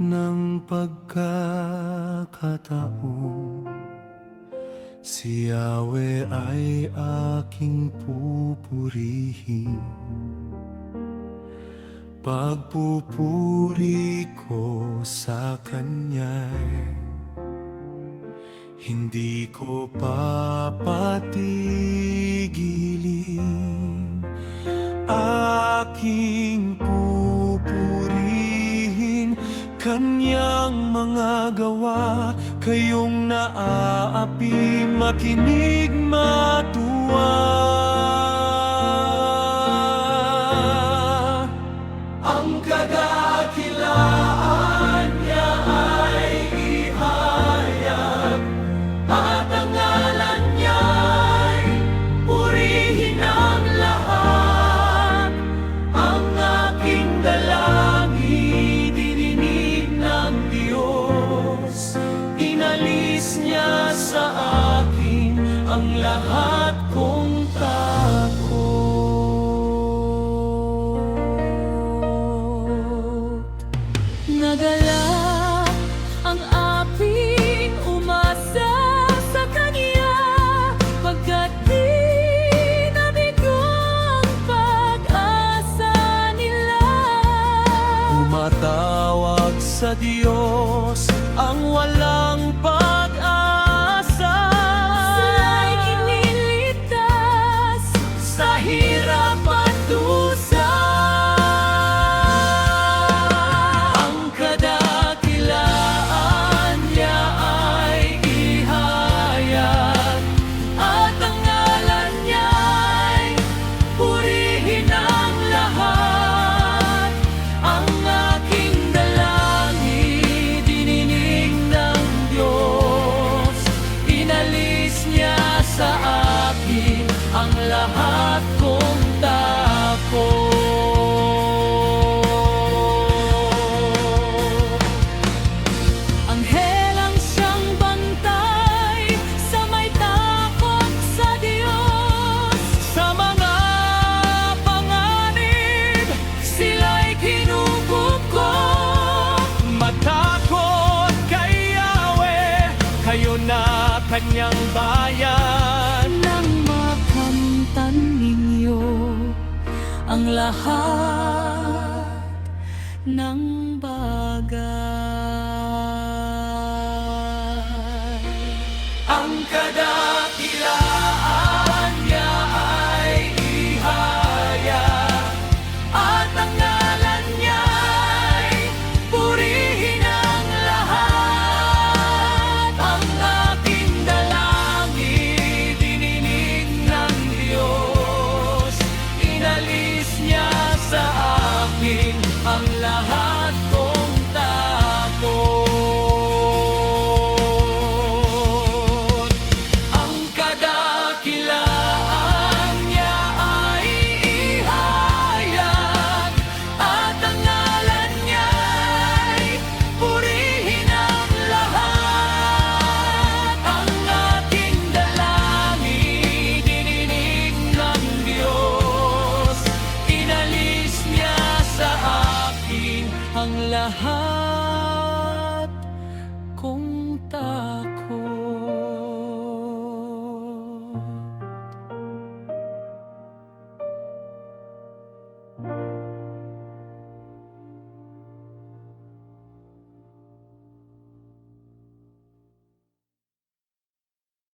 ng pagkakataon, si Yahweh ay aking pupurihin. Pagpupuri ko sa Kanya'y hindi ko papatigilin. Aking pupurihin Kanyang mga gawa. Kayong naaapi, makinig matuwa. Ang kadakilaan niya ay ihayag, at ang ngalan niya'y purihin ang lahat. Ang aking dalangin dininig ng Diyos, inalis niya sa akin ang lahat kong takot. Nagalak ang aking umasa sa Kanya, pagkat di nabigo ang pag-asa nila. Tumatawag sa Diyos ang walang pag-asa. Sila'y iniligtas Sa hirap at dusa, ang kadakilaan niya ay ihayag, at ang ngalan niya'y purihin ang lahat. Ang aking dalangin dininig ng Diyos, inalis niya sa akin ang lahat kong takot. Anghel ang siyang bantay sa may takot sa Diyos. Sa mga panganib, sila'y kinukuko. Matakot kay Yahweh, kayo na Kanyang bayan. Nang makamtan ninyo ang lahat ng